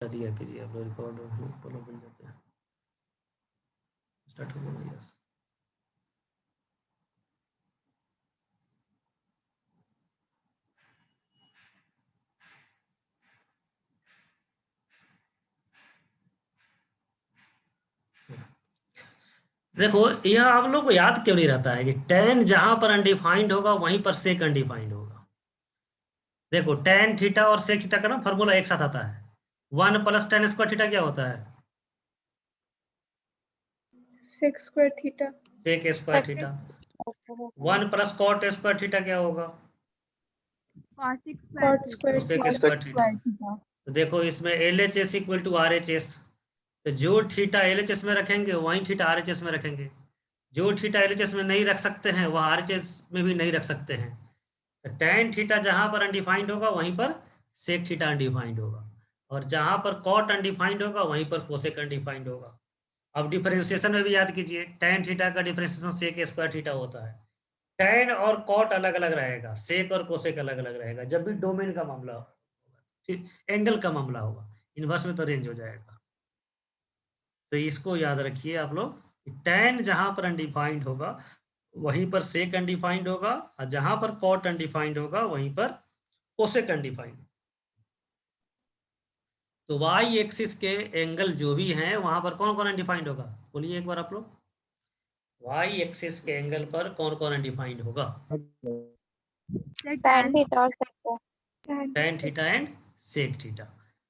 दिया कीजिए आप लोग रिकॉर्ड फॉलो बन जाते हैं। स्टार्ट हो गया। यस। देखो यह आप लोग को याद क्यों नहीं रहता है कि tan जहां पर अनडिफाइंड होगा वहीं पर सेक अनडिफाइंड होगा। देखो tan थीटा और सेक थीटा का ना फॉर्मूला एक साथ आता है। 1 + tan² थीटा क्या होता है? sec² theta. Sec square theta. 1 + cot² theta क्या होगा? cot square cosec theta. Square theta. तो देखो इसमें LHS = RHS। तो जो थीटा LHS में रखेंगे वहीं थीटा RHS में रखेंगे। जो थीटा LHS में नहीं रख सकते हैं वह RHS में भी नहीं रख सकते हैं। तो tan थीटा जहां पर अनडिफाइंड होगा वहीं पर सेक थीटा अनडिफाइंड होगा, और जहां पर कॉट अनडिफाइंड होगा वहीं पर कोसेक अनडिफाइंड होगा। अब डिफरेंशिएशन में भी याद कीजिए, tan थीटा का डिफरेंशिएशन सेक स्क्वायर थीटा होता है। tan और कॉट अलग अलग रहेगा, सेक और कोसेक अलग अलग रहेगा जब भी डोमेन का मामला होगा, ठीक, एंगल का मामला होगा। इनवर्स में तो रेंज हो जाएगा। तो इसको याद रखिए आप लोग, tan जहां पर अनडिफाइंड होगा वहीं पर सेक अनडिफाइंड होगा, और जहां पर कॉट अनडिफाइंड होगा वहीं पर कोसेक अनडिफाइंड। तो वाई एक्सिस के एंगल जो भी हैं वहां पर कौन कौन अनडिफाइंड होगा? बोलिए एक बार आप लोग। वाई एक्सिस के एंगल पर कौन कौन अनडिफाइंड होगा? tan थीटा और sec tan theta and sec theta.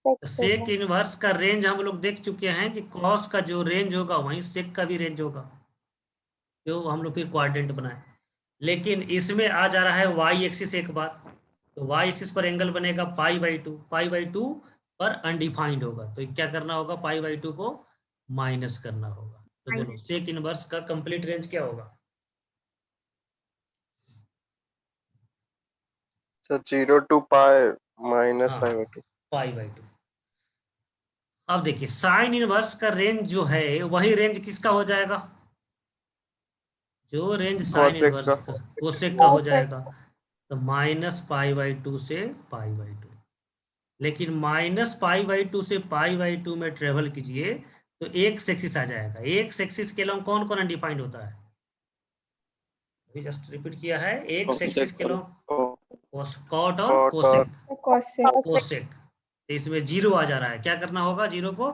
तो sec सेक थीटा। इनवर्स का रेंज हम लोग देख चुके हैं कि कॉस का जो रेंज होगा वहीं सेक का भी रेंज होगा, जो हम लोग फिर क्वाड्रेंट बनाए। लेकिन इसमें आ जा रहा है वाई एक्सिस एक बार, तो वाई एक्सिस पर एंगल बनेगा π/2। π/2 पर अनडिफाइंड होगा, तो क्या करना होगा? π/2 को माइनस करना होगा। तो बोलो सेक इनवर्स का कंप्लीट रेंज क्या होगा? सर 0 to पाई माइनस हाँ, π/2। π/2। अब देखिए साइन इनवर्स का रेंज जो है वही रेंज किसका हो जाएगा? जो रेंज साइन कोसेक इनवर्स का। का कोसेक का हो जाएगा। तो -π/2 से π/2। लेकिन -π/2 से π/2 में ट्रेवल कीजिए तो एक एक्सिस आ जाएगा। एक एक्सिस के लॉन्ग कौन कौन अनडिफाइंड होता है? अभी जस्ट रिपीट किया है, एक एक्सिस के लॉन्ग कॉट और कोसेक। cosec। कोसेक, तो इसमें 0 आ जा रहा है, क्या करना होगा? 0 को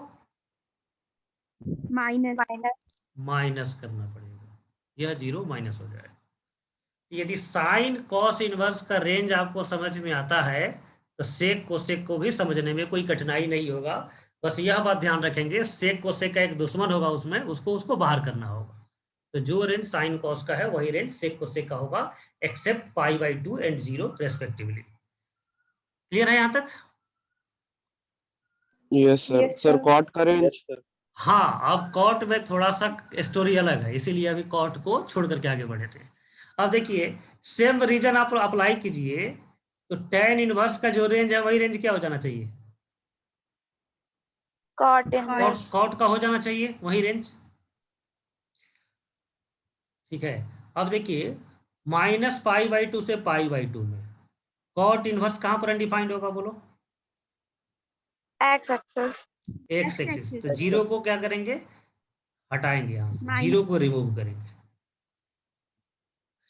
माइनस करना पड़ेगा, यह 0 माइनस हो जाएगा। यदि साइन कॉस इनवर्स का रेंज आपको समझ में आता है तो सेक कोसेक को भी समझने में कोई कठिनाई नहीं होगा। बस यह बात ध्यान रखेंगे, सेक कोसेक का एक दुश्मन होगा उसमें, उसको बाहर करना होगा। तो जो रेंज साइन कॉस का है वही रेंज सेक कोसेक का होगा, एक्सेप्ट π/2 एंड 0 रेस्पेक्टिवली। क्लियर है यहां तक? Yes sir. सर कॉट का रेंज। हाँ, अब कॉट में थोड़ा सा स्टोरी अलग है, इसीलिए अभी कॉट को छोड़ करके आगे बढ़े थे। अब देखिए सेम रीजन आप अप्लाई कीजिए, तो tan इनवर्स का जो रेंज है वही रेंज क्या हो जाना चाहिए? cot inverse। कॉट का हो जाना चाहिए वही रेंज, ठीक है। अब देखिए -π/2 से π/2 में कॉट इनवर्स कहां पर अनडिफाइंड होगा? बोलो। x axis। X axis. तो 0 को क्या करेंगे? हटाएंगे, यहां से 0 को रिमूव करेंगे,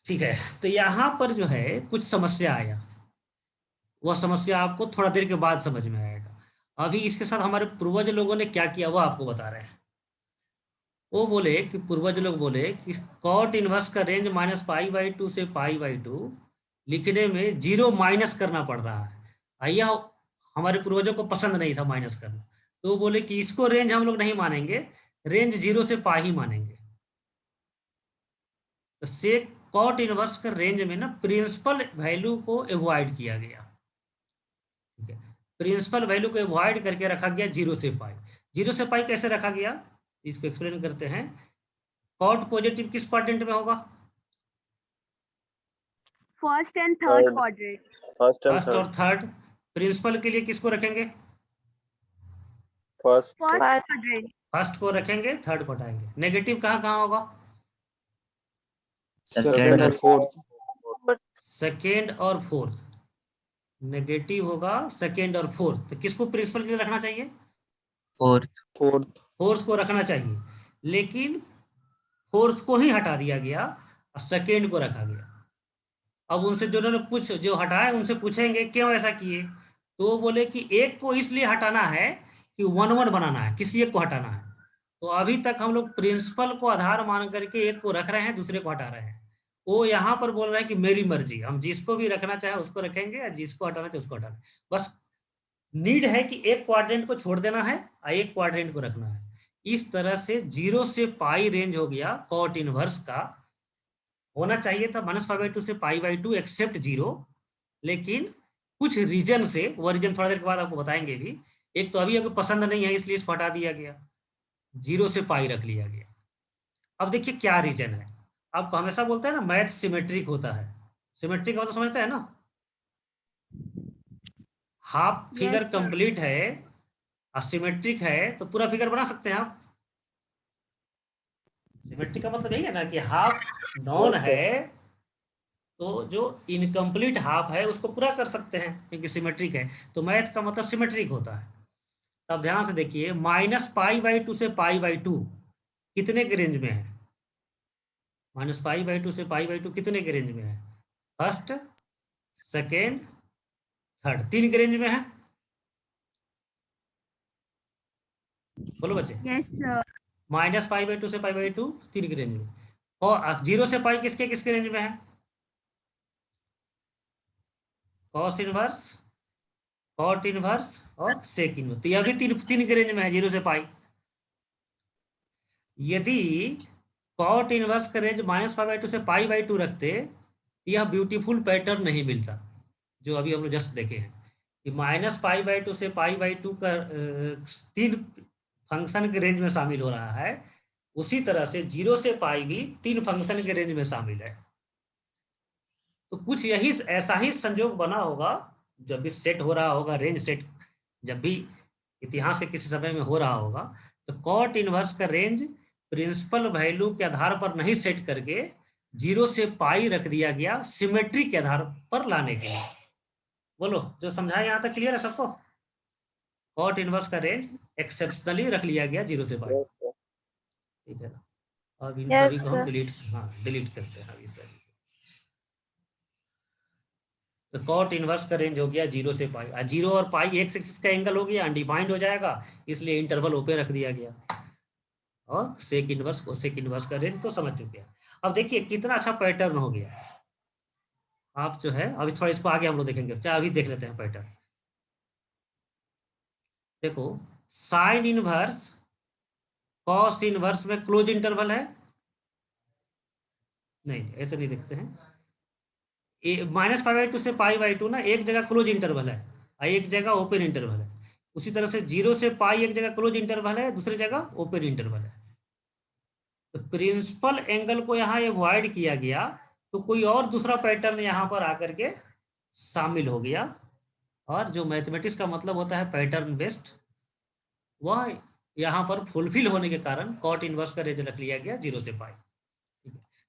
ठीक है। तो यहां पर जो है कुछ समस्या आया, वह समस्या आपको थोड़ा देर के बाद समझ में आएगा। अभी इसके साथ हमारे पूर्वज लोगों ने क्या किया वो आपको बता रहे हैं। वो बोले कि पूर्वज लोग बोले कि कॉट इनवर्स का रेंज -π/2 से π/2 लिखने में 0 माइनस करना पड़ रहा है। आइया हमारे पूर्वजों को पसंद नहीं था माइनस करना, तो वो बोले कि इसको रेंज हम लोग नहीं मानेंगे, रेंज 0 से π ही मानेंगे। तो सेक कॉट इनवर्स का रेंज में ना प्रिंसिपल वैल्यू को अवॉइड किया गया, ठीक है। प्रिंसिपल वैल्यू को अवॉइड करके रखा गया 0 से π। 0 से π कैसे रखा गया इसको एक्सप्लेन करते हैं। कॉट पॉजिटिव किस क्वाड्रेंट में होगा? First and third quadrant. First और थर्ड। प्रिंसिपल के लिए किसको रखेंगे? First quadrant. फर्स्ट को रखेंगे, थर्ड को हटाएंगे। नेगेटिव कहाँ कहाँ होगा? सेकंड और फोर्थ। सेकेंड और फोर्थ। नेगेटिव होगा सेकेंड और फोर्थ, तो किसको प्रिंसिपल के लिए रखना चाहिए? फोर्थ। फोर्थ को रखना चाहिए, लेकिन फोर्थ को ही हटा दिया गया और सेकेंड को रखा गया। अब उनसे जो हटाए उनसे पूछेंगे क्यों ऐसा किए, तो वो बोले कि एक को इसलिए हटाना है कि 1 1 बनाना है, किसी एक को हटाना है। तो अभी तक हम लोग प्रिंसिपल को आधार मान करके एक को रख रहे हैं, दूसरे को हटा रहे हैं। वो यहाँ पर बोल रहे हैं कि मेरी मर्जी, हम जिसको भी रखना चाहे उसको रखेंगे और जिसको हटाना चाहे उसको हटाना। बस नीड है कि एक क्वाड्रेंट को छोड़ देना है और एक क्वाड्रेंट को रखना है। इस तरह से 0 से पाई रेंज हो गया कॉट इनवर्स का। होना चाहिए था -π/2 से π/2 एक्सेप्ट 0, लेकिन कुछ रीजन से, वो रीजन थोड़ा देर के बाद आपको बताएंगे भी। एक तो अभी आपको पसंद नहीं है इसलिए इसको हटा दिया गया, 0 से पाई रख लिया गया। अब देखिए क्या रीजन है। आपको हमेशा बोलते हैं ना मैथ सिमेट्रिक होता है, सिमेट्रिक का मतलब समझते हैं ना, हाफ फिगर sir. कंप्लीट है, असिमेट्रिक है तो पूरा फिगर बना सकते हैं आप। सिमेट्रिक का मतलब यही है ना कि हाफ नॉन है तो जो इनकम्प्लीट हाफ है उसको पूरा कर सकते हैं क्योंकि सिमेट्रिक है। तो मैथ का मतलब सिमेट्रिक होता है। अब ध्यान से देखिए, -π/2 से π/2 कितने के रेंज में है? -π/2 से π/2 कितने के रेंज में है? फर्स्ट, सेकेंड, थर्ड, 3 के रेंज में है। बोलो बच्चे। Yes, sir. -π/2 से π/2 3 के रेंज में, और 0 से पाई किसके किसके रेंज में है? कॉस इनवर्स, कॉट इनवर्स और सेक इनवर्स। तो यह भी तीन के रेंज में है, 0 से पाई। यदि कॉट इनवर्स का रेंज -π/2 से π/2 रखते, यह ब्यूटीफुल पैटर्न नहीं मिलता जो अभी हम लोग जस्ट देखे हैं कि -π/2 से π/2 का 3 फंक्शन के रेंज में शामिल हो रहा है। उसी तरह से 0 से पाई भी 3 फंक्शन के रेंज में शामिल है। तो कुछ यही ऐसा ही संजोग बना होगा जब भी सेट हो रहा होगा, रेंज सेट जब भी इतिहास के किसी समय में हो रहा होगा, तो कॉट इनवर्स का रेंज प्रिंसिपल वैल्यू के आधार पर नहीं सेट करके 0 से पाई रख दिया गया सिमेट्री के आधार पर लाने के लिए। बोलो, जो समझाया यहाँ तक क्लियर है सबको? कॉट इनवर्स का रेंज एक्सेप्शनली रख लिया गया 0 से पाई। ठीक है ना? अब इन Yes, सभी को हम sir. डिलीट करते हैं अभी सभी। तो कॉट इनवर्स का रेंज हो गया 0 से पाई, 0 और पाई एक्स एक्सिस का एंगल हो गया, अनडिफाइंड हो जाएगा, इसलिए इंटरवल ओपन रख दिया गया। और सेक इनवर्स का रेंज तो समझ चुके हैं। अब देखिए कितना अच्छा पैटर्न हो गया। आप जो है अभी थोड़ा इसको आगे हम लोग देखेंगे, चाहे अभी देख लेते हैं पैटर्न। देखो, साइन इनवर्स कॉस इनवर्स में क्लोज इंटरवल है? नहीं, ऐसे नहीं देखते हैं। -π/2 से π/2 ना एक जगह क्लोज इंटरवल है और एक जगह ओपन इंटरवल है। उसी तरह से 0 से पाई एक जगह क्लोज इंटरवल है, दूसरी जगह ओपन इंटरवल है। तो प्रिंसिपल एंगल को यहाँ अवॉइड किया गया, तो कोई और दूसरा पैटर्न यहाँ पर आकर के शामिल हो गया। और जो मैथमेटिक्स का मतलब होता है पैटर्न बेस्ड, वह यहाँ पर फुलफिल होने के कारण कॉट इनवर्स का रेंज रख लिया गया 0 से पाई।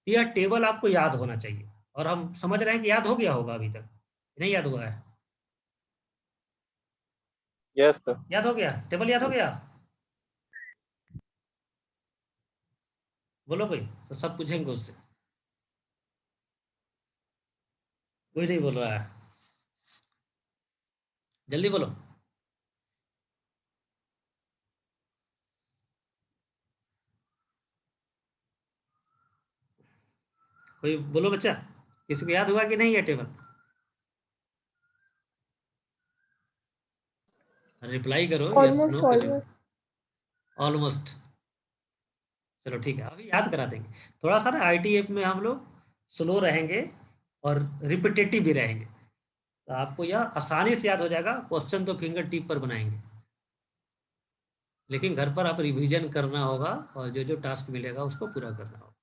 यह टेबल आपको याद होना चाहिए, और हम समझ रहे हैं कि याद हो गया होगा, अभी तक नहीं याद हुआ है? Yes, sir. याद हो गया? टेबल याद हो गया? बोलो कोई, तो सब पूछेंगे उससे। कोई नहीं बोल रहा है, जल्दी बोलो। कोई बोलो बच्चा, किसी को याद हुआ कि नहीं है टेबल? रिप्लाई करो, यस Almost, नो कुछ। almost. ऑलमोस्ट। चलो ठीक है, अभी याद करा देंगे। थोड़ा सा ना ITF में हम लोग स्लो रहेंगे और रिपीटेटिव भी रहेंगे, तो आपको यह आसानी से याद हो जाएगा। क्वेश्चन तो फिंगर टिप पर बनाएंगे, लेकिन घर पर आप रिवीजन करना होगा और जो जो टास्क मिलेगा उसको पूरा करना होगा।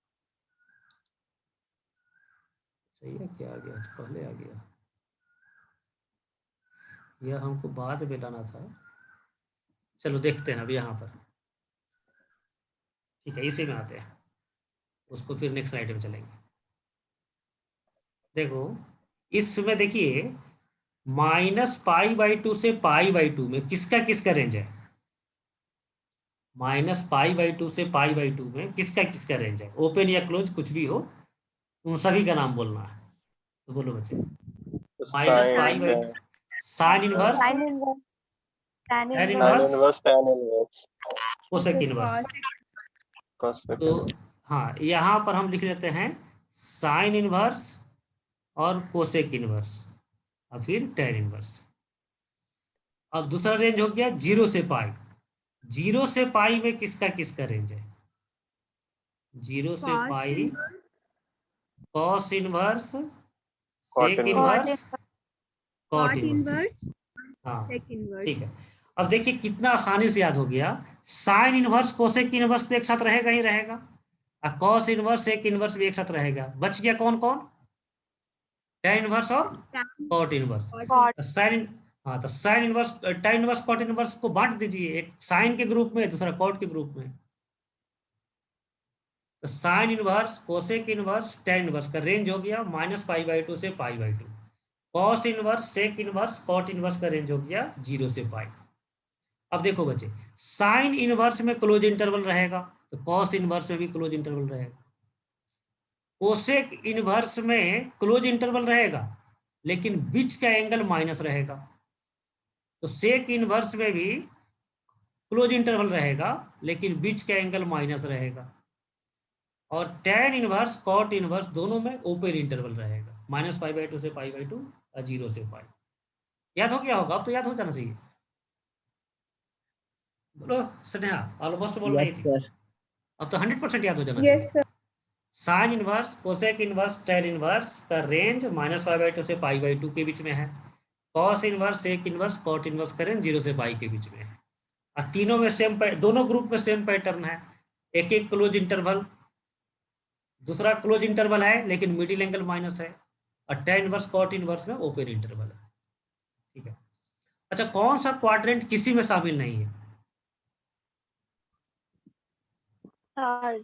सही है, क्या आ गया? पहले आ गया, यह हमको बाद में लाना था। चलो देखते हैं अभी यहाँ पर। ठीक है, इसी में आते हैं, उसको फिर नेक्स्ट स्लाइड में चलेंगे। देखो, इसमें देखिए -π/2 से π/2 में किसका रेंज है? -π/2 से π/2 में किसका रेंज है, ओपन या क्लोज कुछ भी हो, उन सभी का नाम बोलना है। तो बोलो बच्चे, -π/2 sine inverse, Sin inverse. Tan tan inverse. Inverse, tan inverse, cosec inverse. cosec तो inverse. हाँ, यहाँ पर हम लिख लेते हैं साइन इनवर्स और कोसेक इनवर्स और फिर tan इनवर्स। अब दूसरा रेंज हो गया 0 से पाई। 0 से पाई में किसका रेंज है? 0 से Cos pi cos inverse, Cot sec inverse. Inverse, cot cot inverse. inverse, हाँ sec inverse. ठीक है। अब देखिए कितना आसानी से याद हो गया। साइन इनवर्स कोसेक इनवर्स तो एक साथ रहेगा ही रहेगा, और कॉस इनवर्स सेक इनवर्स भी एक साथ रहेगा। बच गया कौन कौन? tan इनवर्स और Tan कॉट इनवर्स। Cot. तो साइन, हाँ तो sine inverse tan inverse cot inverse को बांट दीजिए, एक साइन के ग्रुप में दूसरा कॉट के ग्रुप में। तो sine inverse cosec inverse tan inverse का रेंज हो गया -π/2 से π/2। Cos inverse sec inverse cot inverse का रेंज हो गया 0 से पाई। अब देखो बच्चे, साइन इनवर्स में क्लोज इंटरवल रहेगा तो कॉस इनवर्स में भी क्लोज इंटरवल रहेगा। कोसेक इनवर्स में क्लोज इंटरवल रहेगा लेकिन बीच का एंगल माइनस रहेगा, तो सेक इनवर्स में भी क्लोज इंटरवल रहेगा लेकिन बीच का एंगल माइनस रहेगा। और tan इनवर्स कॉट इनवर्स दोनों में ओपन इंटरवल रहेगा, -π/2 से π/2 और 0 से पाई। याद हो गया होगा, अब तो याद हो जाना चाहिए। बोलो स्नेहा, ऑलमोस्ट बोल रही यस थी, सर। अब तो 100% याद हो जाना यस चाहिए। Sir. Sine inverse cosec inverse tan inverse का रेंज -π/2 से π/2 के बीच में है। Cos inverse sec inverse cot inverse का रेंज 0 से पाई के बीच में है। और तीनों में सेम, दोनों ग्रुप में सेम पैटर्न है, एक एक क्लोज इंटरवल, दूसरा क्लोज इंटरवल है लेकिन मिडिल एंगल माइनस है, और tan इनवर्स कॉट इनवर्स में ओपन इंटरवल है। ठीक है। अच्छा, कौन सा क्वाड्रेंट किसी में शामिल नहीं है? Third.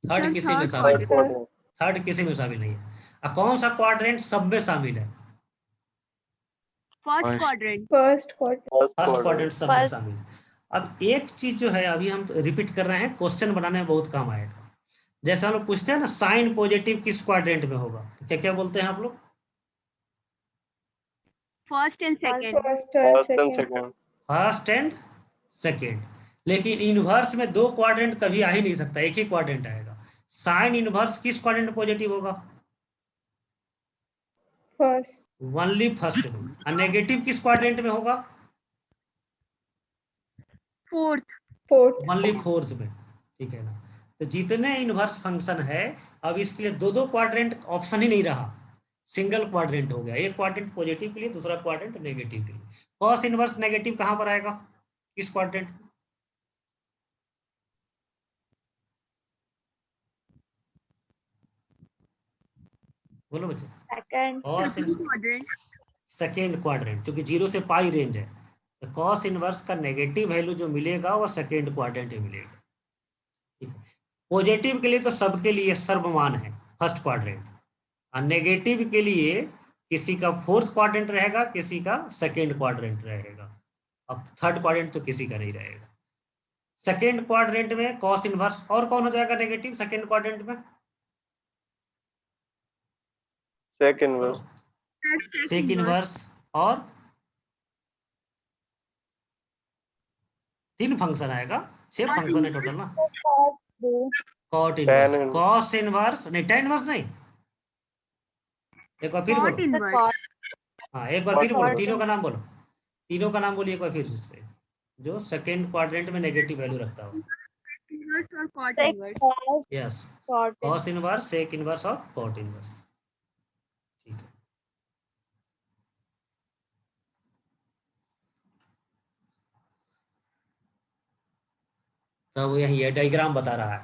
थर्ड Sir, किसी में third शामिल Third है? quadrant. थर्ड किसी में शामिल नहीं है। और कौन सा क्वाड्रेंट सब में शामिल है? first quadrant. First quarter. First first quadrant. Quadrant सब में First. शामिल है। अब एक चीज जो है अभी हम रिपीट कर रहे हैं, क्वेश्चन बनाने में बहुत काम आएगा। जैसे हम लोग पूछते हैं ना साइन पॉजिटिव किस क्वाड्रेंट में होगा, तो क्या क्या बोलते हैं आप लोग? First and second. First and First and second. second. First and second. लेकिन इनवर्स में दो क्वाड्रेंट कभी आ ही नहीं सकता, एक ही क्वाड्रेंट आएगा। साइन इनवर्स किस क्वाड्रेंट में पॉजिटिव होगा? फर्स्ट। ओनली फर्स्ट में। और नेगेटिव किस क्वाड्रेंट में होगा? Fourth. फोर्थ। ओनली फोर्थ में। ठीक है ना। तो जितने इनवर्स फंक्शन है, अब इसके लिए दो दो क्वाड्रेंट ऑप्शन ही नहीं रहा, सिंगल क्वाड्रेंट हो गया। एक क्वाड्रेंट पॉजिटिव के लिए, दूसरा क्वाड्रेंट नेगेटिव के लिए। कॉस इनवर्स नेगेटिव कहां पर आएगा, किस क्वाड्रेंट? बोलो बच्चे। Second. Cos Second quadrant. Second quadrant, क्योंकि 0 से पाई रेंज है, तो कॉस इनवर्स का नेगेटिव वैल्यू जो मिलेगा वो सेकेंड क्वाड्रेंट में मिलेगा। ठीक है। पॉजिटिव के लिए तो सबके लिए सर्वमान है फर्स्ट क्वाड्रेंट, और नेगेटिव के लिए किसी का फोर्थ क्वाड्रेंट रहेगा, किसी का सेकेंड क्वाड्रेंट रहेगा। अब थर्ड क्वाड्रेंट तो किसी का नहीं रहेगा। सेकेंड क्वाड्रेंट में कॉस इनवर्स और कौन हो जाएगा नेगेटिव सेकेंड क्वाड्रेंट में? Sec inverse. Sec sec inverse. Inverse और तीन फंक्शन आएगा, 6 फंक्शन है टोटल ना। Cot Tan inverse, inverse. Cos inverse नहीं, tan इनवर्स नहीं, एक बार फिर Cot बोलो। inverse. Cot. हाँ एक बार फिर बोलो, Cot तीनों का नाम बोलो, तीनों का नाम बोलिए एक बार फिर से, जो सेकेंड क्वाड्रेंट में नेगेटिव वैल्यू रखता हो। Inverse or cot Sec. inverse. Yes, Cot. Cos inverse sec inverse और कॉट इनवर्स। ठीक है। तो यही डायग्राम बता रहा है,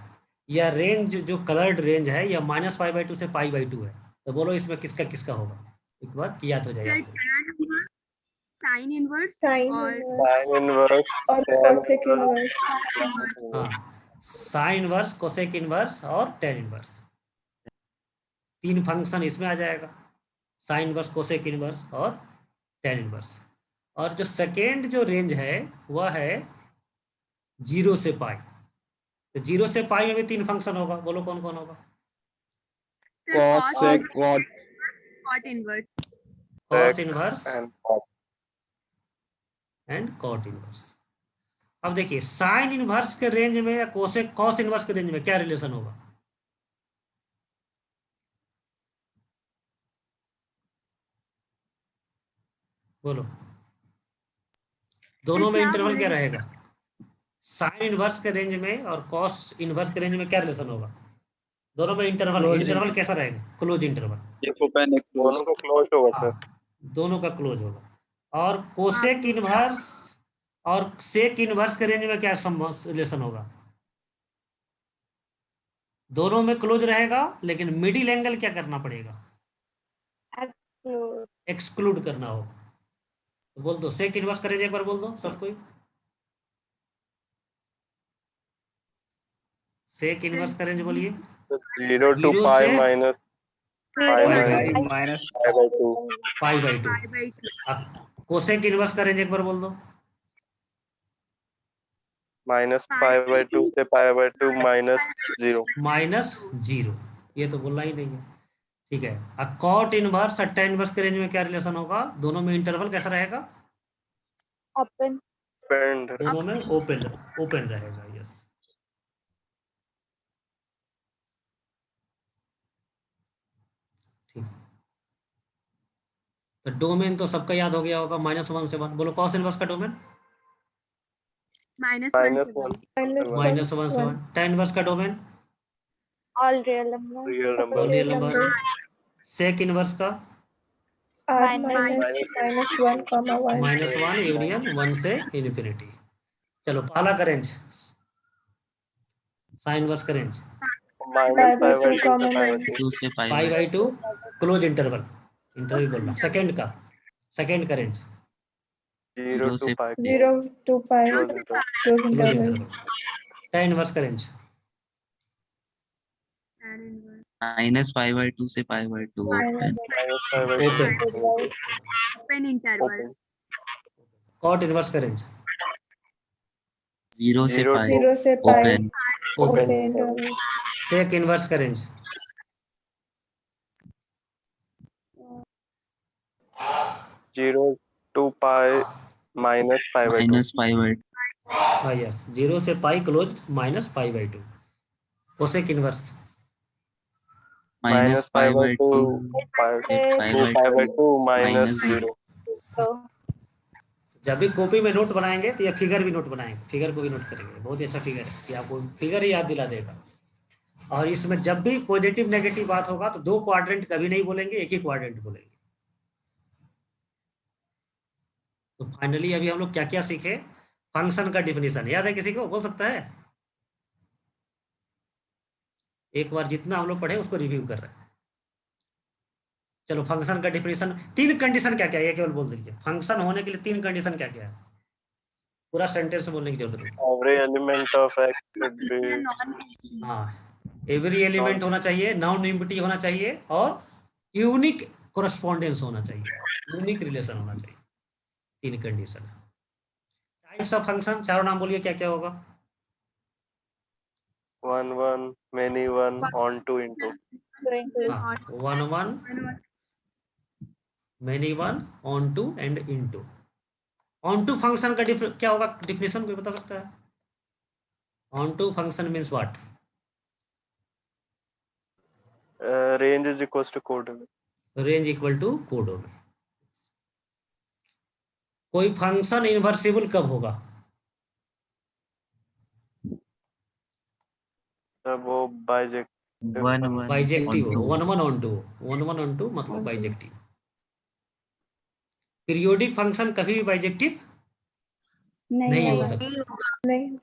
यह रेंज जो कलर्ड रेंज है यह -π/2 से π/2 है। तो बोलो इसमें किसका किसका होगा, एक बार याद हो जाएगा Sir, आपको। tan inverse, sin inverse sine or inverse Sin inverse. और Tan कोसेक inverse. इनवर्स। हाँ, साइन इनवर्स कोसेक इनवर्स और tan इनवर्स, तीन फंक्शन इसमें आ जाएगा, साइन इनवर्स कोसेक इनवर्स और tan इनवर्स। और जो सेकेंड जो रेंज है वह है 0 से पाई। तो 0 से पाई में भी 3 फंक्शन होगा, बोलो कौन कौन होगा? Sir, cos, sec, cot. cot inverse. Cos Sec inverse and cot. And cot inverse. अब देखिए साइन इनवर्स के रेंज में या कोसेक कॉस इनवर्स के रेंज में क्या रिलेशन होगा? बोलो, दोनों में क्या इंटरवल बोले? क्या रहेगा? साइन इनवर्स के रेंज में और कॉस इनवर्स के रेंज में क्या रिलेशन होगा? दोनों में इंटरवल, Close इंटरवल कैसा रहेगा? Close interval. एक ओपन एक close. दोनों का क्लोज होगा सर। हाँ, दोनों का क्लोज होगा। और कोसेक इनवर्स और सेक इनवर्स के रेंज में क्या रिलेशन होगा? दोनों में क्लोज रहेगा, लेकिन मिडिल एंगल क्या करना पड़ेगा? Close. एक्सक्लूड करना हो। तो बोल दो सेक इनवर्स का रेंज एक बार बोल दो सब कोई। सेक इनवर्स का रेंज बोलिए। 0 to 0 pi से minus pi pi minus by minus pi by 2. Pi by 2। Pi by 2. Cosec inverse का रेंज एक बार बोल दो। minus pi by 2 से pi by 2 minus 0. -0, ये तो बोलना ही नहीं है। ठीक है। अब कॉट इनवर्स और tan इनवर्स के रेंज में क्या रिलेशन होगा? दोनों में इंटरवल कैसा रहेगा? Open. Depend. दोनों में ओपन ओपन रहेगा। यस, ठीक। तो डोमेन तो सबका याद हो गया होगा, -1 से 1। बोलो कॉस इनवर्स का डोमेन Minus Minus 1 1 Minus -1 से 1। one. tan इनवर्स का domain All real numbers. real number. All real number. Sec inverse का R Minus minus 1 comma 1. -1 union 1 से इन्फिनिटी। चलो पहला का रेंज, साइन इनवर्स का range minus pi by 2 comma से pi by 1. 2. 2 से pi pi by by 2 close interval. Interval बोलना। Second का रेंज 0 to से pi. 0 to pi. Close interval. Close close interval. Interval. tan inverse का range tan inverse. minus pi by 2 से pi by 2 open. Minus pi by 2. Open. Open interval. Open. Cot inverse का range 0 से 0 pi 0 से pi. open. Open. Open interval. Sec inverse का range 0 to pi minus pi by 2. minus pi by हाँ yes, 0 से pi close -π/2। Cosec inverse minus pi by 2 pi pi by pi by 2 minus minus 0. So, जब भी copy में note बनाएंगे तो ये figure भी नोट बनाएंगे, फिगर को भी नोट करेंगे। बहुत ही अच्छा फिगर है कि आपको फिगर ही याद दिला देगा। और इसमें जब भी पॉजिटिव नेगेटिव बात होगा तो 2 क्वाड्रेंट कभी नहीं बोलेंगे, एक ही क्वाड्रेंट बोलेंगे। तो फाइनली अभी हम लोग क्या क्या सीखे? फंक्शन का डिफिनीशन याद है किसी को? बोल सकता है? एक बार जितना हम लोग पढ़े उसको रिव्यू कर रहे हैं। चलो फंक्शन का डिफिनीशन, 3 कंडीशन क्या क्या है ये केवल बोल दीजिए। फंक्शन होने के लिए 3 कंडीशन क्या क्या है? पूरा सेंटेंस बोलने की जरूरत नहीं। Every element of x should be Non-empty. हाँ, एवरी एलिमेंट होना चाहिए, नॉन एम्प्टी होना चाहिए और यूनिक कोरस्पॉन्डेंस होना चाहिए, यूनिक रिलेशन होना चाहिए। 3 कंडीशन। टाइप्स ऑफ फंक्शन चारों नाम बोलिए क्या क्या होगा? 1 1 many 1 on 2 into. going to हाँ, 1 1 many 1 on 2 and into। on 2 function का क्या होगा डिफिनेशन कोई बता सकता है? on 2 function means what? Range is equals to codomain. Range equal to codomain. कोई फंक्शन इनवर्सिबल कब होगा? तब वो बाइजेक्टिव 1 1 बाइजेक्टिव on हो, 2 1 1 on 2, 1 1 on 2 मतलब बाइजेक्टिव। पीरियोडिक फंक्शन कभी भी बाइजेक्टिव नहीं हो सकता। नहीं।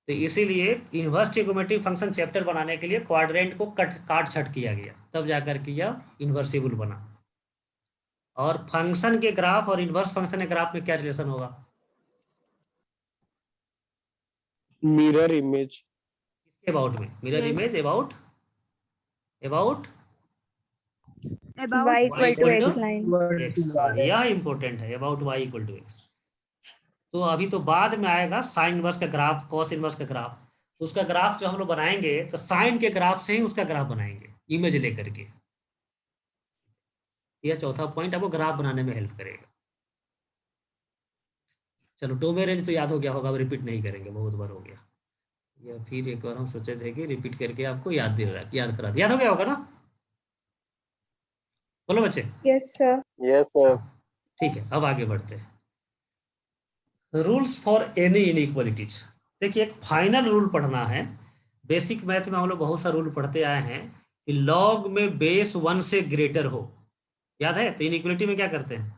तो इसीलिए इनवर्स ट्रिगोनोमेट्रिक फंक्शन चैप्टर बनाने के लिए क्वाड्रेंट को काट छट किया गया, तब जाकर के यह इनवर्सिबल बना। और फंक्शन के ग्राफ और इनवर्स फंक्शन के ग्राफ में क्या रिलेशन होगा? mirror image किसके अबाउट में? Mirror image about About Y equal to equal to X line. x। हाँ, यह इंपॉर्टेंट है, about y equal to x। तो अभी तो बाद में आएगा साइन इनवर्स का ग्राफ, कॉस इनवर्स का ग्राफ। उसका ग्राफ जो हम लोग बनाएंगे तो साइन के ग्राफ से ही उसका ग्राफ बनाएंगे, इमेज लेकर के। यह चौथा पॉइंट आपको ग्राफ बनाने में हेल्प करेगा। चलो डोमे रेंज तो याद हो गया होगा, अब रिपीट नहीं करेंगे, बहुत बार हो गया। या फिर एक बार हम सोचे थे कि रिपीट करके आपको याद करा, याद हो गया होगा ना? बोलो बच्चे। Yes, sir. Yes, sir. ठीक है, अब आगे बढ़ते हैं। Rules for any inequalities. देखिए एक फाइनल रूल पढ़ना है। बेसिक मैथ में हम लोग बहुत सा रूल पढ़ते आए हैं कि लॉग में बेस 1 से ग्रेटर हो, याद है? तो इनइक्वालिटी में क्या करते हैं,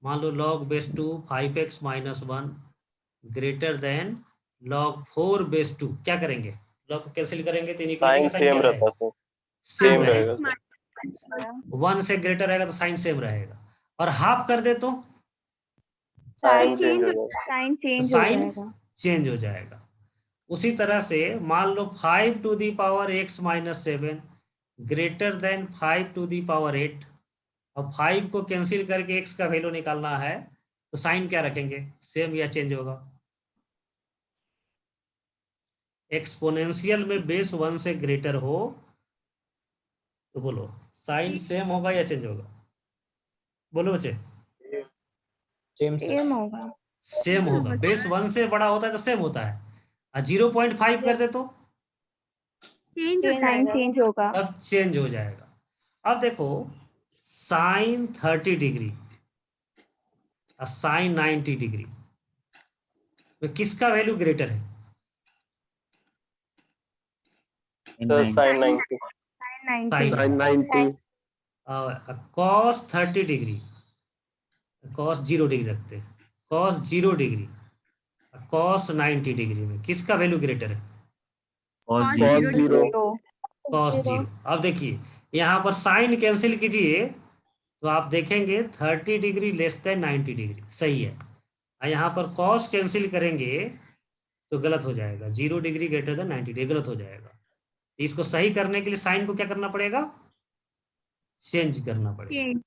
मान लो log base 2 5x - 1 greater than log 4 base 2, क्या करेंगे? लॉग को कैंसिल करेंगे तो इनइक्वालिटी साइन का साइन सेम क्या रहता रहेगा? है, सेम सेम रहेगा। रहेगा। 1 से ग्रेटर रहेगा तो साइन सेम रहेगा, और हाफ कर दे तो साइन साइन चेंज हो जाएगा। साइन चेंज हो साइन जाएगा। चेंज हो जाएगा। उसी तरह से मान लो 5 to the power x - 7 greater than 5 to the power 8। अब 5 को कैंसिल करके x का वैल्यू निकालना है तो साइन क्या रखेंगे, सेम या चेंज होगा? एक्सपोनेंशियल में बेस 1 से ग्रेटर हो तो बोलो साइन सेम होगा या चेंज होगा? बोलो बच्चे। सेम होगा। सेम होगा। बेस 1 से बड़ा होता है तो सेम होता है, और 0.5 कर दे तो चेंज होता साइन है। चेंज होगा। अब चेंज हो जाएगा। अब देखो साइन 30 डिग्री और साइन 90 डिग्री में किसका वैल्यू ग्रेटर है? तो sine 90। Sine sine 90। Cos 30 degree, cos 0 degree रखते हैं, कॉस 0 डिग्री, कॉस 90 डिग्री में किसका वैल्यू ग्रेटर है? और Cos जीरो जीरो। कॉस 0। अब देखिए यहाँ पर साइन कैंसिल कीजिए तो आप देखेंगे 30 डिग्री लेस देन 90 डिग्री, सही है। और यहाँ पर कॉस कैंसिल करेंगे तो गलत हो जाएगा, 0 डिग्री ग्रेटर देन 90 डिग्री, गलत हो जाएगा। इसको सही करने के लिए साइन को क्या करना पड़ेगा, चेंज करना पड़ेगा। चेंज।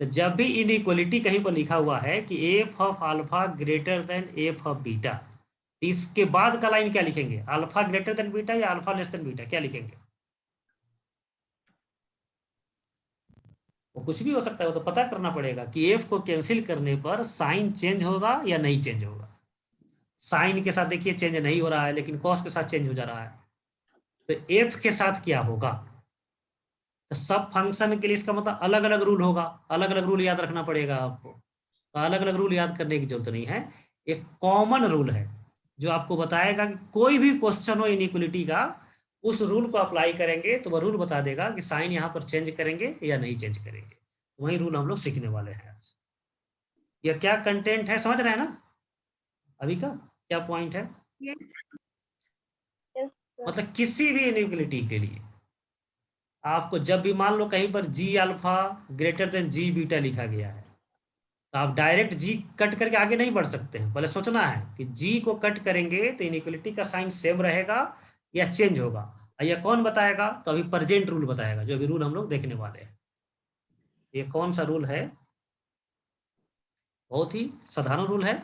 तो जब भी इनइक्वालिटी कहीं पर लिखा हुआ है कि F of alpha greater than F of beta, इसके बाद का लाइन क्या लिखेंगे, अल्फा ग्रेटर देन बीटा या अल्फा लेस देन बीटा, क्या लिखेंगे? वो कुछ भी हो सकता है, वो तो पता करना पड़ेगा कि एफ को कैंसिल करने पर साइन चेंज होगा या नहीं चेंज होगा। साइन के साथ देखिए चेंज नहीं हो रहा है, लेकिन कॉस के साथ चेंज हो जा रहा है, तो एफ के साथ क्या होगा? तो सब फंक्शन के लिए इसका मतलब अलग अलग रूल होगा, अलग अलग रूल याद रखना पड़ेगा आपको। तो अलग अलग रूल याद करने की जरूरत नहीं है, एक कॉमन रूल है जो आपको बताएगा कि कोई भी क्वेश्चन हो इनइक्वालिटी का, उस रूल को अप्लाई करेंगे तो वह रूल बता देगा कि साइन यहाँ पर चेंज करेंगे या नहीं चेंज करेंगे। वही रूल हम लोग सीखने वाले हैं आज। यह क्या कंटेंट है समझ रहे हैं ना? अभी का क्या पॉइंट है? मतलब किसी भी इनइक्वालिटी के लिए आपको जब भी मान लो कहीं पर जी अल्फा ग्रेटर देन जी बीटा लिखा गया है, तो आप डायरेक्ट जी कट करके आगे नहीं बढ़ सकते हैं, पहले सोचना है कि जी को कट करेंगे तो इनइक्वालिटी का साइन सेम रहेगा या चेंज होगा। यह कौन बताएगा? तो अभी प्रेजेंट रूल बताएगा, जो अभी रूल हम लोग देखने वाले हैं। ये कौन सा रूल है? बहुत ही साधारण रूल है।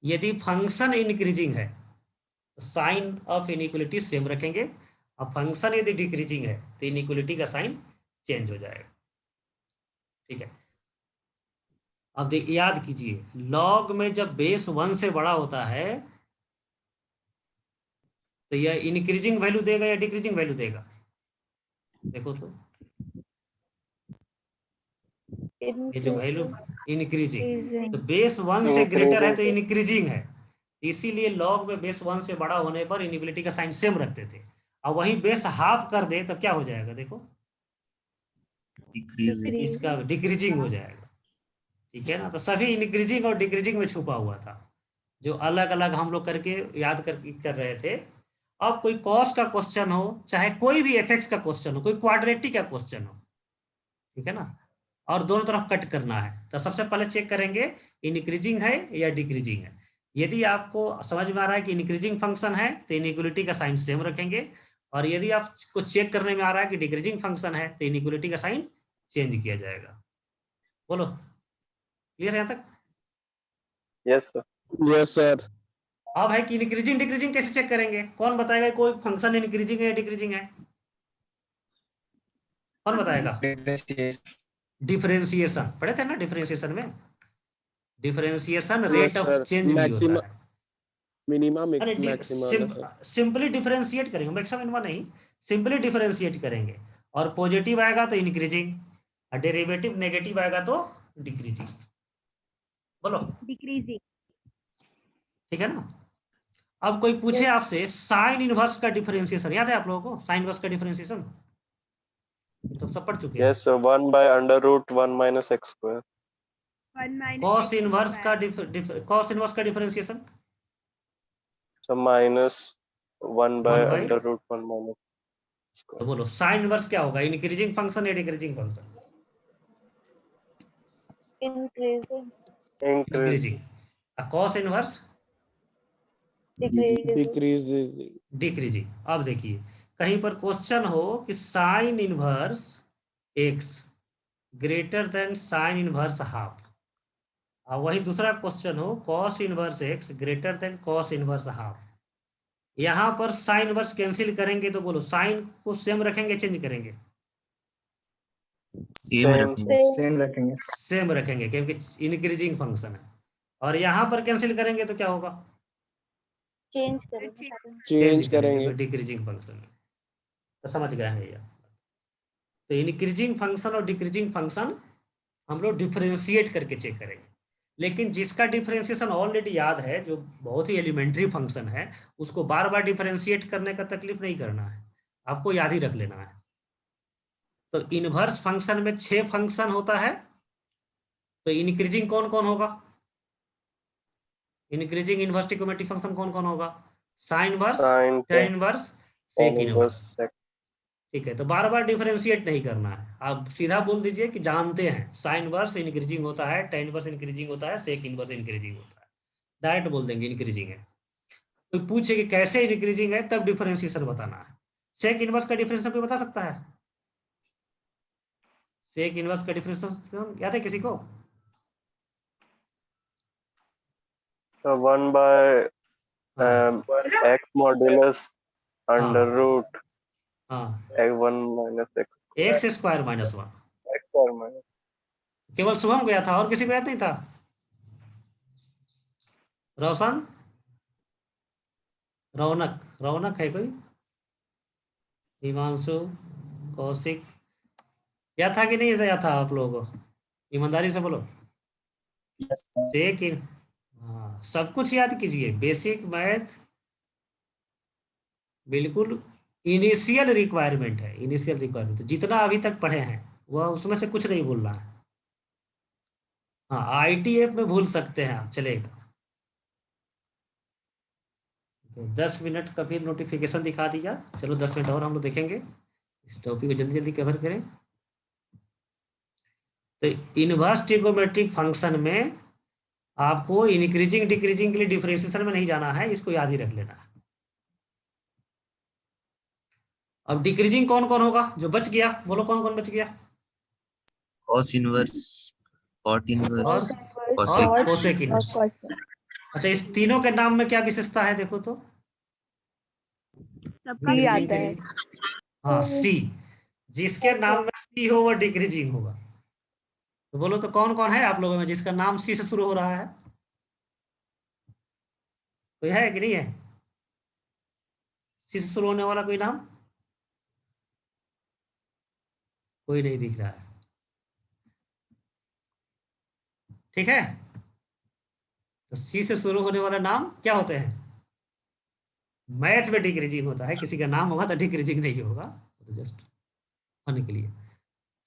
यदि फंक्शन इंक्रीजिंग है तो साइन ऑफ इनइक्वालिटी सेम रखेंगे, और फंक्शन यदि डिक्रीजिंग है तो इनइक्वालिटी का साइन चेंज हो जाएगा। ठीक है, अब याद कीजिए लॉग में जब बेस 1 से बड़ा होता है तो यह इंक्रीजिंग वैल्यू देगा या डिक्रीजिंग वैल्यू देगा? देखो तो ये जो वैल्यू इंक्रीजिंग, तो बेस 1 से ग्रेटर है तो इंक्रीजिंग है, इसीलिए लॉग में बेस 1 से बड़ा होने पर इनइक्वालिटी का साइन सेम रखते थे। और वही बेस हाफ कर दे तब क्या हो जाएगा? देखो इसका डिक्रीजिंग हो जाएगा। ठीक है ना? तो सभी इंक्रीजिंग और डिक्रीजिंग में छुपा हुआ था, जो अलग अलग हम लोग करके याद कर रहे थे। अब कोई कॉस का क्वेश्चन हो, चाहे कोई भी एफएक्स का क्वेश्चन हो, कोई क्वाड्रेटिक का क्वेश्चन हो, ठीक है ना, और दोनों तरफ कट करना है, तो सबसे पहले चेक करेंगे इंक्रीजिंग है या डिक्रीजिंग है। यदि आपको समझ में आ रहा है कि इंक्रीजिंग फंक्शन है तो इनइक्वालिटी का साइन सेम रखेंगे, और यदि आपको चेक करने में आ रहा है कि डिक्रीजिंग फंक्शन है तो इनइक्वालिटी का साइन चेंज किया जाएगा। बोलो क्लियर है यहाँ तक? Yes, sir. Yes, sir. अब है कि इंक्रीजिंग डिक्रीजिंग कैसे चेक करेंगे? कौन बताएगा कोई फंक्शन इंक्रीजिंग है या डिक्रीजिंग है? कौन बताएगा? डिफरेंशिएशन पढ़े थे ना, डिफरेंशिएशन में differentiation rate of sir. Change भी होता Maximum- है। मिनिमा अरे मैक्सिमा ना सर। सिंपली डिफरेंशिएट करेंगे, मैक्सिमम मिनिमम नहीं, सिंपली डिफरेंशिएट करेंगे। और पॉजिटिव आएगा तो इंक्रीजिंग, और डेरिवेटिव नेगेटिव आएगा तो डिक्रीजिंग। बोलो डिक्रीजिंग। ठीक है ना? अब कोई पूछे आपसे साइन इनवर्स का डिफरेंशिएशन याद है आप लोगों को? साइन इनवर्स का डिफरेंशिएशन तो सब पढ़ चुके हैं। Yes, sir. 1 by under root 1 minus x square. 1 minus cos inverse का कॉस इनवर्स का differentiation So minus 1 by 1 by under root 1 minus तो square. बोलो साइन इनवर्स क्या होगा? इंक्रीजिंग फंक्शन या decreasing function? Increasing. Increase. Increasing. Cos inverse Decreasing. Decreasing. Decreasing. अब देखिए कहीं पर क्वेश्चन हो कि sine inverse x greater then sine inverse half, और वही दूसरा क्वेश्चन हो cos inverse x greater then cos inverse half. यहाँ पर साइन इनवर्स कैंसिल करेंगे तो बोलो साइन को सेम रखेंगे चेंज करेंगे? Same Same. रखेंगे। सेम रखेंगे। सेम रखेंगे क्योंकि इंक्रीजिंग फंक्शन है। और यहाँ पर कैंसिल करेंगे तो क्या होगा? Change करेंगे। चेंज करेंगे। डिक्रीजिंग फंक्शन में। तो समझ गए हैं ये? तो इंक्रीजिंग फंक्शन और डिक्रीजिंग फंक्शन हम लोग डिफरेंशिएट करके चेक करेंगे। लेकिन जिसका डिफरेंशिएशन ऑलरेडी याद है, जो बहुत ही एलिमेंट्री फंक्शन है, उसको बार बार डिफरेंशिएट करने का तकलीफ नहीं करना है, आपको याद ही रख लेना है। तो इनवर्स फंक्शन में 6 फंक्शन होता है। तो इंक्रीजिंग कौन कौन होगा? इंक्रीजिंग इनवर्स ट्रिगोनोमेट्रिक फंक्शन कौन कौन होगा? Sine inverse, Sin, tan inverse, tan sec inverse. inverse, sec. ठीक है, तो बार बार डिफरेंशिएट नहीं करना है, आप सीधा बोल दीजिए कि जानते हैं साइन इनवर्स इंक्रीजिंग होता है, tan इनवर्स इंक्रीजिंग होता है, सेक इनवर्स इंक्रीजिंग होता है। डायरेक्ट बोल देंगे इंक्रीजिंग है। तो पूछे कि कैसे इंक्रीजिंग है, तब डिफरेंशिएशन बताना है। सेक इनवर्स का डिफरेंशिएशन कोई बता सकता है? सेक इनवर्स का डिफरेंशिएशन याद है किसी को? So 1 by x modulus under root हाँ, x1 minus x x square minus 1। x square minus. केवल शुभम गया था और किसी को याद नहीं था? रोशन, रौनक, रौनक है कोई? हिमांशु, कौशिक, याद था कि नहीं याद था आप लोगों को? ईमानदारी से बोलो। सेक इन, हाँ, सब कुछ याद कीजिए। बेसिक मैथ बिल्कुल इनिशियल रिक्वायरमेंट है, इनिशियल रिक्वायरमेंट। जितना अभी तक पढ़े हैं वह उसमें से कुछ नहीं भूलना है। हाँ, ITF में भूल सकते हैं आप, चलेगा। 10 मिनट का फिर नोटिफिकेशन दिखा दिया। चलो 10 मिनट और हम लोग देखेंगे, इस टॉपिक को जल्दी जल्दी कवर करें। तो इनवर्स ट्रिगोनोमेट्रिक फंक्शन में आपको इंक्रीजिंग डिक्रीजिंग के लिए डिफरेंशिएशन में नहीं जाना है, इसको याद ही रख लेना है। अब डिक्रीजिंग कौन कौन होगा जो बच गया? बोलो कौन कौन बच गया? cos इनवर्स, cot इनवर्स, और cosec। Cosec inverse. अच्छा, इस तीनों के नाम में क्या विशेषता है देखो तो? सबका सी डिक्रीजिंग आता के है। लिए हाँ सी, जिसके नाम में सी हो वो डिक्रीजिंग होगा। तो बोलो तो कौन कौन है आप लोगों में जिसका नाम सी से शुरू हो रहा है? कोई है कि नहीं है? सी से शुरू होने वाला कोई नाम? कोई नहीं दिख रहा है। ठीक है, तो सी से शुरू होने वाला नाम क्या होते हैं? मैथ में डिक्रीजिंग होता है। किसी का नाम होगा तो डिक्रीजिंग नहीं होगा, तो जस्ट होने के लिए।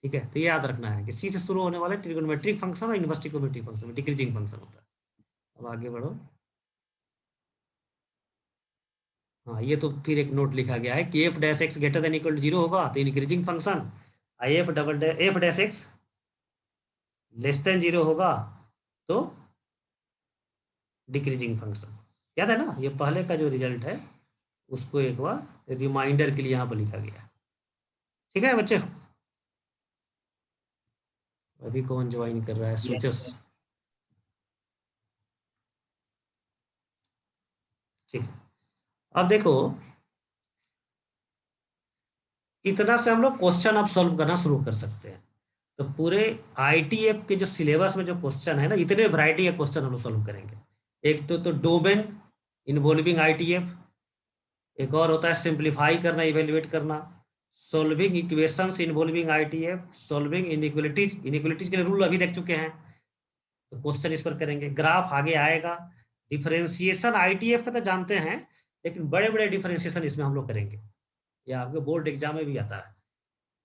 ठीक है, तो ये याद रखना है कि सी से शुरू होने वाले ट्रिगोनोमेट्रिक फंक्शन और इनवर्स ट्रिगोनोमेट्रिक फंक्शन में डिक्रीजिंग फंक्शन होता है। अब आगे बढ़ो। हाँ, ये तो फिर एक नोट लिखा गया है कि F dash X greater than equal to 0 होगा तो increasing function, F dash X less than 0 होगा तो डिक्रीजिंग फंक्शन। याद है ना? ये पहले का जो रिजल्ट है उसको एक बार रिमाइंडर के लिए यहाँ पर लिखा गया। ठीक है बच्चे, अभी कौन ज्वाइन कर रहा है? सूचस, ठीक है, अब देखो इतना से हम लोग क्वेश्चन अब सॉल्व करना शुरू कर सकते हैं। तो पूरे आईटीएफ के जो सिलेबस में जो क्वेश्चन है ना, इतने वैरायटी के क्वेश्चन हम लोग सॉल्व करेंगे। एक तो डोमेन इन्वॉल्विंग आईटीएफ, एक और होता है सिंप्लीफाई करना, इवेल्युएट करना, solving equations involving ITF, solving inequalities, inequalities के लिए रूल अभी देख चुके हैं, तो क्वेश्चन इस पर करेंगे। ग्राफ आगे आएगा, डिफरेंशिएशन आईटीएफ का तो जानते हैं, लेकिन बड़े बड़े डिफरेंशिएशन इसमें हम लोग करेंगे, ये आपके बोर्ड एग्जाम में भी आता है।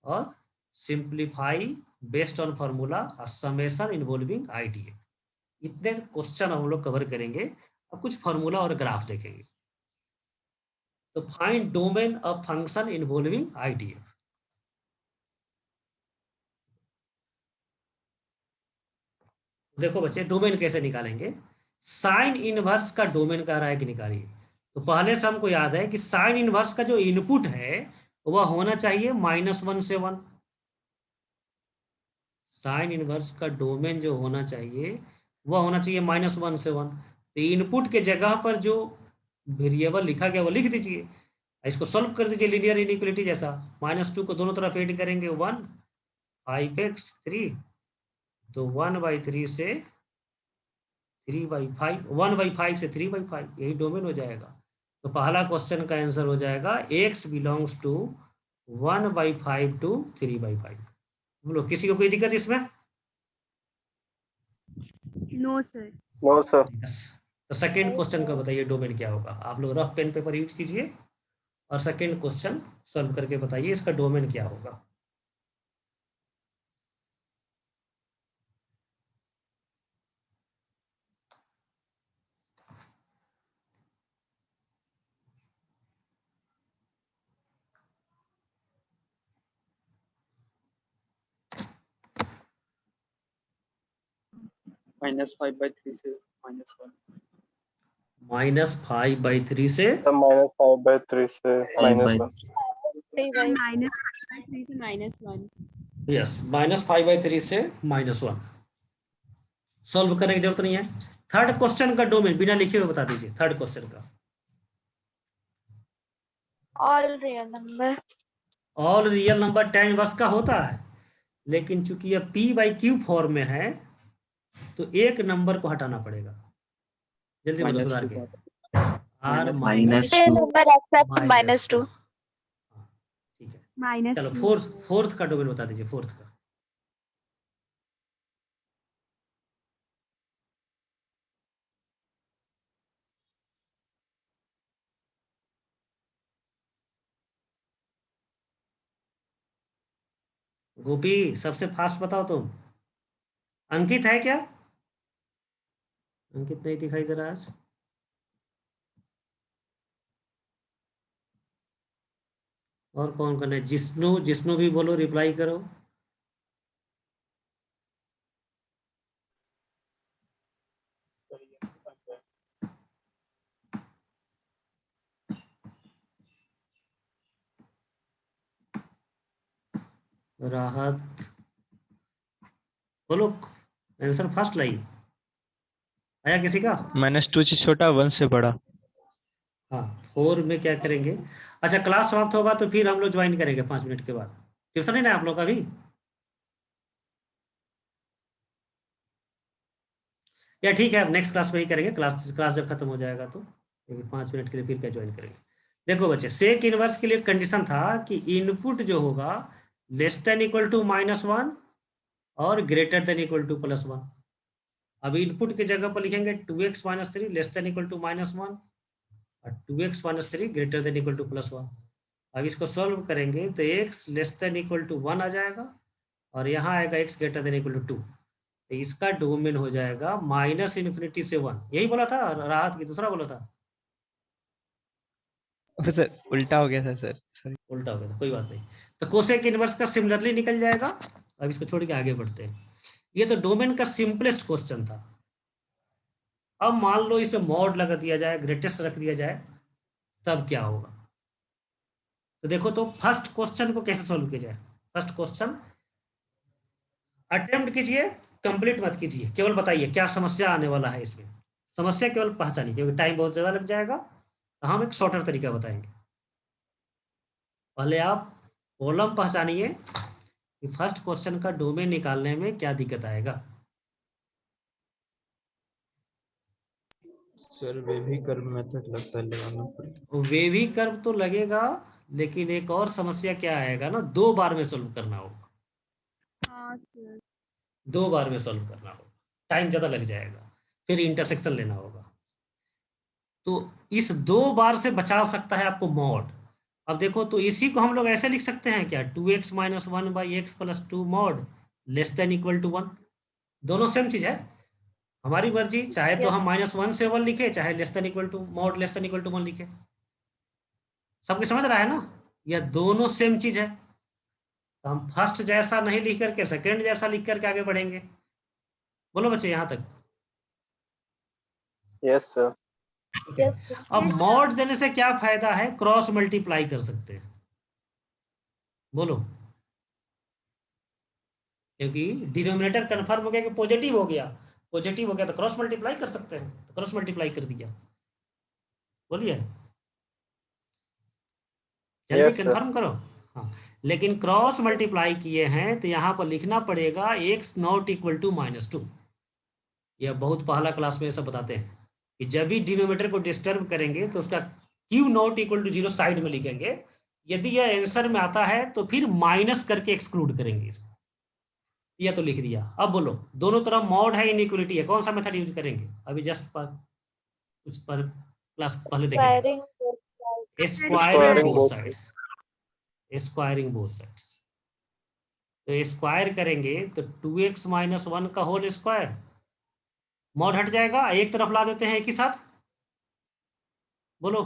और सिंप्लीफाई बेस्ड ऑन फार्मूला और समेशन इन्वॉल्विंग आईटीएफ, इतने क्वेश्चन हम लोग कवर करेंगे। अब कुछ फार्मूला और ग्राफ देखेंगे। तो find domain of function involving ITF. देखो बच्चे डोमेन कैसे निकालेंगे, साइन इनवर्स का डोमेन कह रहा है कि निकालिए। तो पहले से हमको याद है कि साइन इनवर्स का जो इनपुट है वह होना चाहिए -1 से 1। साइन इनवर्स का डोमेन जो होना चाहिए वह होना चाहिए -1 से 1। तो इनपुट के जगह पर जो वेरिएबल लिखा गया वो लिख दीजिए, इसको सॉल्व कर दीजिए लीनियर इनइक्वालिटी जैसा। -2 को दोनों तरफ ऐड करेंगे 1, 5x 3, तो 1/3 से 3/5, 1/5 से 3/5, यही डोमेन हो जाएगा। तो पहला क्वेश्चन का आंसर हो जाएगा x बिलोंग्स टू 1/5 to 3/5। बोलो किसी को कोई दिक्कत इसमें? No, sir. No sir. Yes. तो सेकेंड क्वेश्चन का बताइए डोमेन क्या होगा। आप लोग रफ पेन पेपर यूज कीजिए और सेकेंड क्वेश्चन सॉल्व करके बताइए इसका डोमेन क्या होगा। -5/3 से -1। -5/3 से -5/3 से -1। 3/5 -3 से -1। यस, -5/3 से -1। सॉल्व करने की जरूरत नहीं है। थर्ड क्वेश्चन का डोमेन बिना लिखे हुए बता दीजिए। थर्ड क्वेश्चन का all real number all real number tan inverse का होता है, लेकिन चूंकि यह p/q फॉर्म में है तो एक नंबर को हटाना पड़ेगा। जल्दी बोलो सुधार के। r -2 number except -2। ठीक है, -2। चलो फोर्थ का डोमेन बता दीजिए। फोर्थ का गोपी सबसे फास्ट बताओ तुम। अंकित है क्या? अंकित नहीं दिखाई दे रहा आज। और कौन कौन है? जिष्णु, जिष्णु भी बोलो, रिप्लाई करो। राहत बोलो, आंसर फास्ट लाइए। आया किसी का? -2 से छोटा 1 से बड़ा। हाँ, 4 में क्या करेंगे? अच्छा, क्लास समाप्त होगा तो फिर हम लोग ज्वाइन करेंगे 5 मिनट के बाद। ट्यूशन है ना आप लोग का भी? या ठीक है, अब नेक्स्ट क्लास में ही करेंगे। क्लास जब खत्म हो जाएगा तो 5 मिनट के लिए फिर क्या ज्वाइन करेंगे। देखो बच्चे, सेक इनवर्स के लिए कंडीशन था कि इनपुट जो होगा लेस देन इक्वल टू -1 और ग्रेटर देन इक्वल टू +1। अब इनपुट की जगह पर लिखेंगे 2x - 3 less than equal to -1 और 2x - 3 greater than equal to +1। अब इसको सॉल्व करेंगे तो x less than equal to 1 आ जाएगा और यहाँ आएगा x greater than equal to 2। तो इसका डोमेन हो जाएगा -∞ से 1। यही बोला था राहत की, दूसरा बोला था? सर उल्टा हो गया था सर, सॉरी। उल्टा हो गया था, कोई बात नहीं। तो कोसेक इनवर्स का सिमिलरली निकल जाएगा। अब इसको छोड़ के आगे बढ़ते हैं। ये तो डोमेन का सिंपलेस्ट क्वेश्चन था। अब मान लो इसे मॉड लगा दिया जाए, ग्रेटेस्ट रख दिया जाए, तब क्या होगा? तो देखो, तो फर्स्ट क्वेश्चन को कैसे सॉल्व किया जाए। फर्स्ट क्वेश्चन अटेम्प्ट कीजिए, कंप्लीट मत कीजिए, केवल बताइए क्या समस्या आने वाला है इसमें। समस्या केवल पहचानिए, क्योंकि टाइम बहुत ज्यादा लग जाएगा हम एक शॉर्टर तरीका बताएंगे। पहले आप कॉलम पहचानिए कि फर्स्ट क्वेश्चन का डोमेन निकालने में क्या दिक्कत आएगा। सर वेवी कर्व मेथड लगता है लगाना पड़ेगा। वेवी कर्व तो लगेगा, लेकिन एक और समस्या क्या आएगा ना, 2 बार में सोल्व करना होगा। हाँ सर। 2 बार में सोल्व करना होगा, टाइम ज़्यादा लग जाएगा, फिर इंटरसेक्शन लेना होगा। तो इस 2 बार से बचा सकता है आपको मॉड। अब देखो, तो इसी को हम लोग ऐसे लिख सकते हैं क्या, 2x - 1/x + 2 मॉड < > 1। दोनों सेम चीज़ है, हमारी मर्जी, चाहे तो हम -1 से 1 लिखे, चाहे मॉड < 1 लिखे। सबके समझ रहा है ना, यह दोनों सेम चीज़ है। तो हम फर्स्ट जैसा नहीं लिख करके सेकेंड जैसा लिख करके आगे बढ़ेंगे। बोलो बच्चे यहाँ तक। Yes sir. Yes. अब मॉड देने से क्या फायदा है, क्रॉस मल्टीप्लाई कर सकते हैं। बोलो, क्योंकि डिनोमिनेटर कंफर्म हो गया कि पॉजिटिव हो गया, पॉजिटिव हो गया तो क्रॉस मल्टीप्लाई कर सकते हैं, तो क्रॉस मल्टीप्लाई कर दिया। बोलिए, जल्दी Yes, sir. कंफर्म करो। हाँ, लेकिन क्रॉस मल्टीप्लाई किए हैं तो यहाँ पर लिखना पड़ेगा x ≠ -2। यह बहुत पहला क्लास में सब बताते हैं कि जब भी डिनोमिनेटर को डिस्टर्ब करेंगे तो उसका q ≠ 0 साइड में लिखेंगे। यदि यह आंसर में आता है तो फिर माइनस करके एक्सक्लूड करेंगे इसको। यह तो लिख दिया। अब बोलो, दोनों तरफ मॉड है, इनइक्वलिटी है, कौन सा मेथड यूज करेंगे? अभी जस्ट कुछ पर क्लास पहले देखेंगे। Squaring both sides, squaring both sides. तो स्क्वायर करेंगे तो 2x - 1 का होल स्क्वायर, मॉड हट जाएगा, एक तरफ ला देते हैं एक ही साथ। बोलो,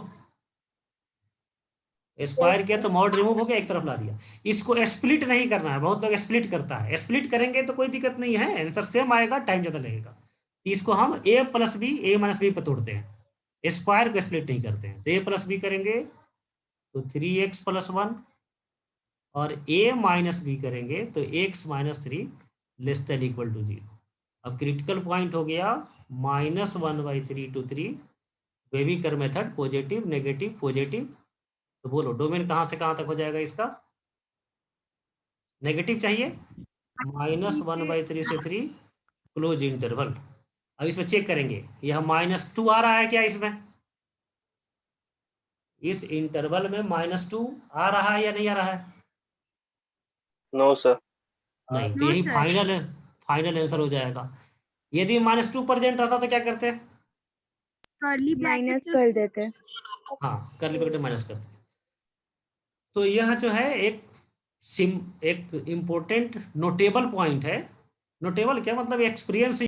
स्क्वायर किया तो मॉड रिमूव हो गया, एक तरफ ला दिया। इसको स्प्लिट नहीं करना है, बहुत लोग स्प्लिट करता है। स्प्लिट करेंगे तो कोई दिक्कत नहीं है, आंसर सेम आएगा, टाइम ज़्यादा लगेगा। इसको हम a + b, a - b पर तोड़ते हैं, स्क्वायर को स्प्लिट नहीं करते हैं। तो a + b करेंगे तो 3x + 1, और a - b करेंगे तो x - 3 < = 0। अब क्रिटिकल पॉइंट हो गया -1/3 to 3। Wavy curve method, positive negative positive. तो बोलो, डोमेन कहाँ से कहाँ तक हो जाएगा इसका? नेगेटिव चाहिए, -1/3 से 3 क्लोज इंटरवल। अब इसमें चेक करेंगे, यह -2 आ रहा है क्या इसमें? इस इंटरवल में -2 आ रहा है या नहीं आ रहा है? No sir. नहीं, तो No, यही sir. फाइनल आंसर हो जाएगा। यदि -2 प्रेजेंट रहता तो क्या करते हैं? कर्ली माइनस कर देते। हाँ, कर्ली ब्रैकेट माइनस करते हैं। तो यह जो है एक इम्पोर्टेंट नोटेबल पॉइंट है। नोटेबल क्या मतलब, एक्सपीरियंस